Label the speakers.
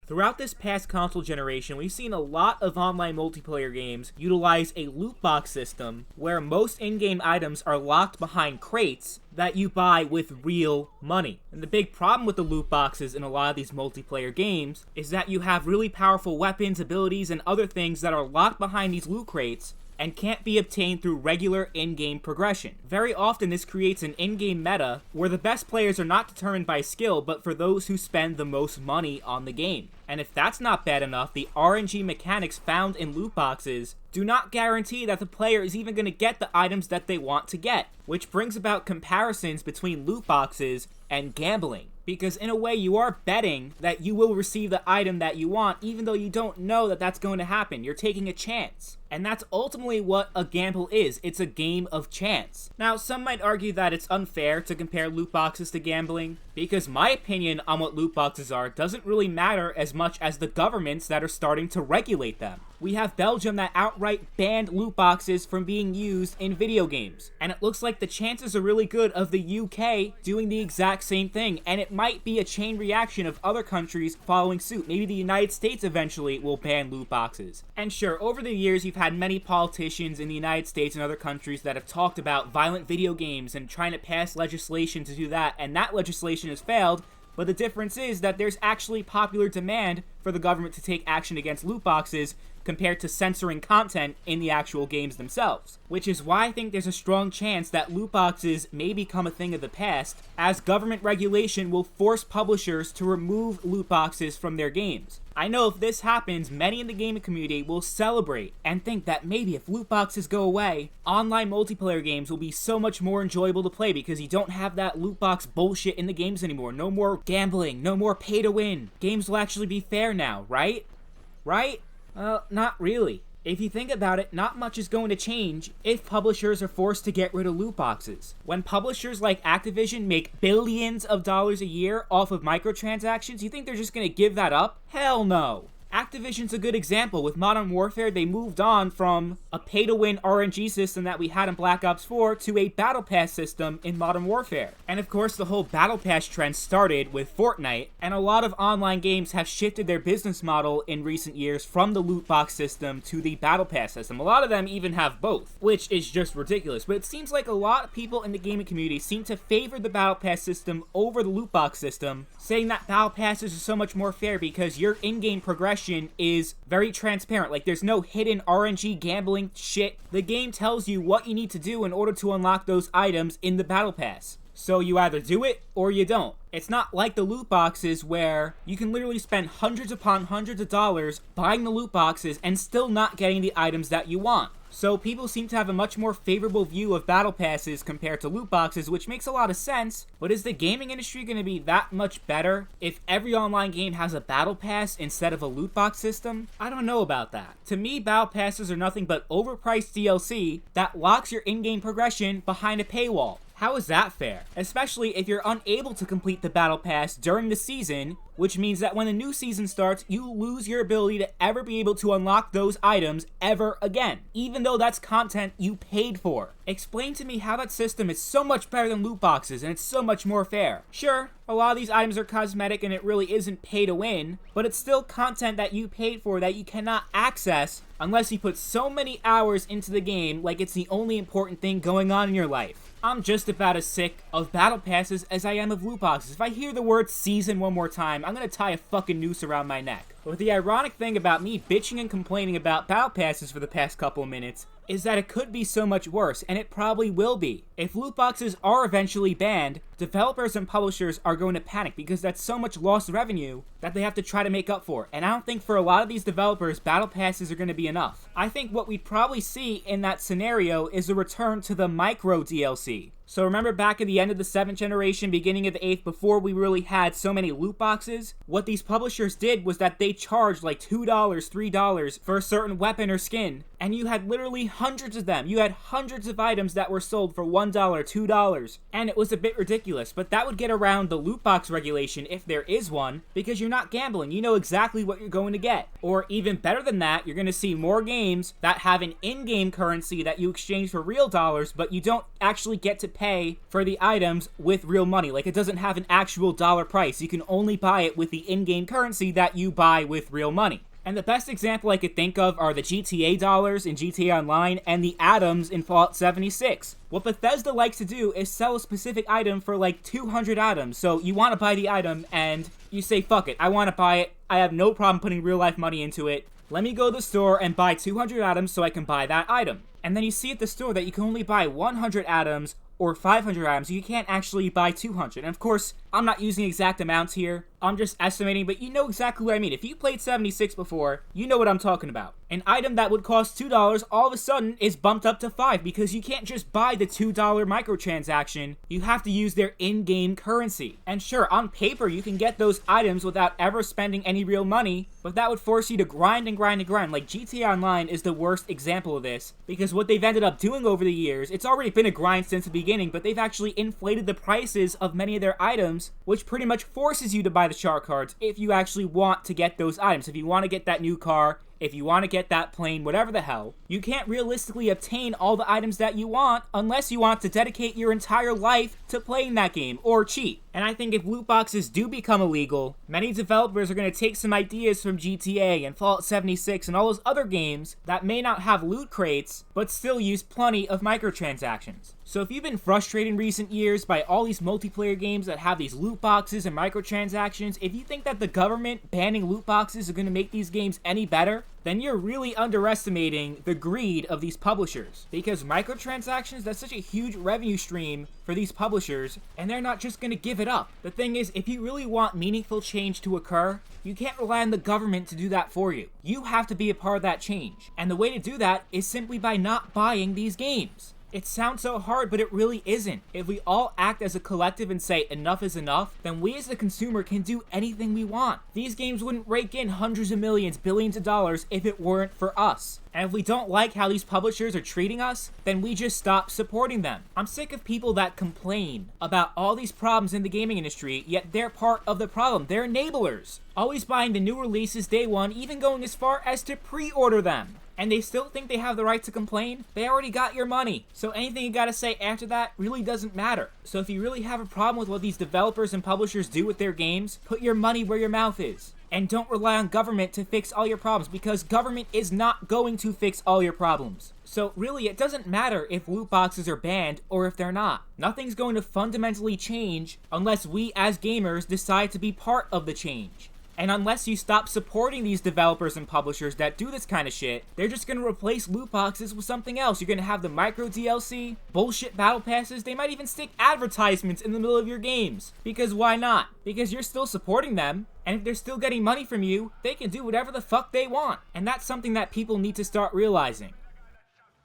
Speaker 1: Throughout this past console generation, we've seen a lot of online multiplayer games utilize a loot box system where most in-game items are locked behind crates that you buy with real money. And the big problem with the loot boxes in a lot of these multiplayer games is that you have really powerful weapons, abilities, and other things that are locked behind these loot crates and can't be obtained through regular in-game progression. Very often this creates an in-game meta where the best players are not determined by skill, but for those who spend the most money on the game. And if that's not bad enough, the RNG mechanics found in loot boxes do not guarantee that the player is even going to get the items that they want to get, which brings about comparisons between loot boxes and gambling. Because in a way, you are betting that you will receive the item that you want, even though you don't know that that's going to happen. You're taking a chance. And that's ultimately what a gamble is. It's a game of chance. Now, some might argue that it's unfair to compare loot boxes to gambling, because my opinion on what loot boxes are doesn't really matter as much as the governments that are starting to regulate them. We have Belgium that outright banned loot boxes from being used in video games. And it looks like the chances are really good of the UK doing the exact same thing. And it might be a chain reaction of other countries following suit. Maybe the United States eventually will ban loot boxes. And sure, over the years, you've had many politicians in the United States and other countries that have talked about violent video games and trying to pass legislation to do that. And that legislation has failed. But the difference is that there's actually popular demand for the government to take action against loot boxes compared to censoring content in the actual games themselves. Which is why I think there's a strong chance that loot boxes may become a thing of the past, as government regulation will force publishers to remove loot boxes from their games. I know if this happens, many in the gaming community will celebrate and think that maybe if loot boxes go away, online multiplayer games will be so much more enjoyable to play because you don't have that loot box bullshit in the games anymore. No more gambling, no more pay to win. Games will actually be fair now, right? Right? Not really. If you think about it, not much is going to change if publishers are forced to get rid of loot boxes. When publishers like Activision make billions of dollars a year off of microtransactions, you think they're just going to give that up? Hell no. Activision's a good example. With Modern Warfare, they moved on from a pay-to-win RNG system that we had in Black Ops 4 to a Battle Pass system in Modern Warfare. And of course, the whole Battle Pass trend started with Fortnite, and a lot of online games have shifted their business model in recent years from the loot box system to the Battle Pass system. A lot of them even have both, which is just ridiculous. But it seems like a lot of people in the gaming community seem to favor the Battle Pass system over the loot box system, saying that Battle Passes are so much more fair because your in-game progression is very transparent. Like, there's no hidden RNG gambling shit. The game tells you what you need to do in order to unlock those items in the Battle Pass. So you either do it or you don't. It's not like the loot boxes where you can literally spend hundreds upon hundreds of dollars buying the loot boxes and still not getting the items that you want. So people seem to have a much more favorable view of battle passes compared to loot boxes, which makes a lot of sense. But is the gaming industry going to be that much better if every online game has a battle pass instead of a loot box system? I don't know about that. To me, battle passes are nothing but overpriced DLC that locks your in-game progression behind a paywall. How is that fair? Especially if you're unable to complete the battle pass during the season, which means that when the new season starts, you lose your ability to ever be able to unlock those items ever again, even though that's content you paid for. Explain to me how that system is so much better than loot boxes and it's so much more fair. Sure, a lot of these items are cosmetic and it really isn't pay to win, but it's still content that you paid for that you cannot access unless you put so many hours into the game like it's the only important thing going on in your life. I'm just about as sick of battle passes as I am of loot boxes. If I hear the word season one more time, I'm gonna tie a fucking noose around my neck. But the ironic thing about me bitching and complaining about battle passes for the past couple of minutes is that it could be so much worse, and it probably will be. If loot boxes are eventually banned, developers and publishers are going to panic because that's so much lost revenue that they have to try to make up for. And I don't think for a lot of these developers, battle passes are going to be enough. I think what we'd probably see in that scenario is a return to the micro DLC. So remember back at the end of the 7th generation, beginning of the 8th, before we really had so many loot boxes? What these publishers did was that they charged like $2, $3 for a certain weapon or skin. And you had literally hundreds of them. You had hundreds of items that were sold for $1, $2. And it was a bit ridiculous, but that would get around the loot box regulation if there is one, because you're not gambling. You know exactly what you're going to get. Or even better than that, you're going to see more games that have an in-game currency that you exchange for real dollars, but you don't actually get to pay for the items with real money. Like, it doesn't have an actual dollar price. You can only buy it with the in-game currency that you buy with real money. And the best example I could think of are the GTA dollars in GTA Online and the atoms in Fallout 76. What Bethesda likes to do is sell a specific item for like 200 atoms. So you want to buy the item and you say, fuck it, I want to buy it. I have no problem putting real life money into it. Let me go to the store and buy 200 atoms so I can buy that item. And then you see at the store that you can only buy 100 atoms or 500 items. You can't actually buy 200. And of course, I'm not using exact amounts here. I'm just estimating, but you know exactly what I mean. If you played 76 before, you know what I'm talking about. An item that would cost $2 all of a sudden is bumped up to $5 because you can't just buy the $2 microtransaction. You have to use their in-game currency. And sure, on paper, you can get those items without ever spending any real money, but that would force you to grind and grind and grind. Like, GTA Online is the worst example of this because what they've ended up doing over the years, it's already been a grind since the beginning, but they've actually inflated the prices of many of their items, which pretty much forces you to buy the shark cards if you actually want to get those items. If you want to get that new car, if you want to get that plane, whatever the hell, you can't realistically obtain all the items that you want unless you want to dedicate your entire life to playing that game or cheat. And I think if loot boxes do become illegal, many developers are going to take some ideas from GTA and Fallout 76 and all those other games that may not have loot crates, but still use plenty of microtransactions. So if you've been frustrated in recent years by all these multiplayer games that have these loot boxes and microtransactions, if you think that the government banning loot boxes are going to make these games any better, then you're really underestimating the greed of these publishers. Because microtransactions, that's such a huge revenue stream for these publishers, and they're not just going to give it up. The thing is, if you really want meaningful change to occur, you can't rely on the government to do that for you. You have to be a part of that change. And the way to do that is simply by not buying these games. It sounds so hard, but it really isn't. If we all act as a collective and say enough is enough, then we as the consumer can do anything we want. These games wouldn't rake in hundreds of millions, billions of dollars if it weren't for us. And if we don't like how these publishers are treating us, then we just stop supporting them. I'm sick of people that complain about all these problems in the gaming industry, yet they're part of the problem. They're enablers. Always buying the new releases day one, even going as far as to pre-order them. And they still think they have the right to complain? They already got your money. So anything you gotta say after that really doesn't matter. So if you really have a problem with what these developers and publishers do with their games, put your money where your mouth is. And don't rely on government to fix all your problems, because government is not going to fix all your problems. So really, it doesn't matter if loot boxes are banned or if they're not. Nothing's going to fundamentally change unless we as gamers decide to be part of the change. And unless you stop supporting these developers and publishers that do this kind of shit, they're just going to replace loot boxes with something else. You're going to have the micro DLC, bullshit battle passes, they might even stick advertisements in the middle of your games. Because why not? Because you're still supporting them, and if they're still getting money from you, they can do whatever the fuck they want. And that's something that people need to start realizing.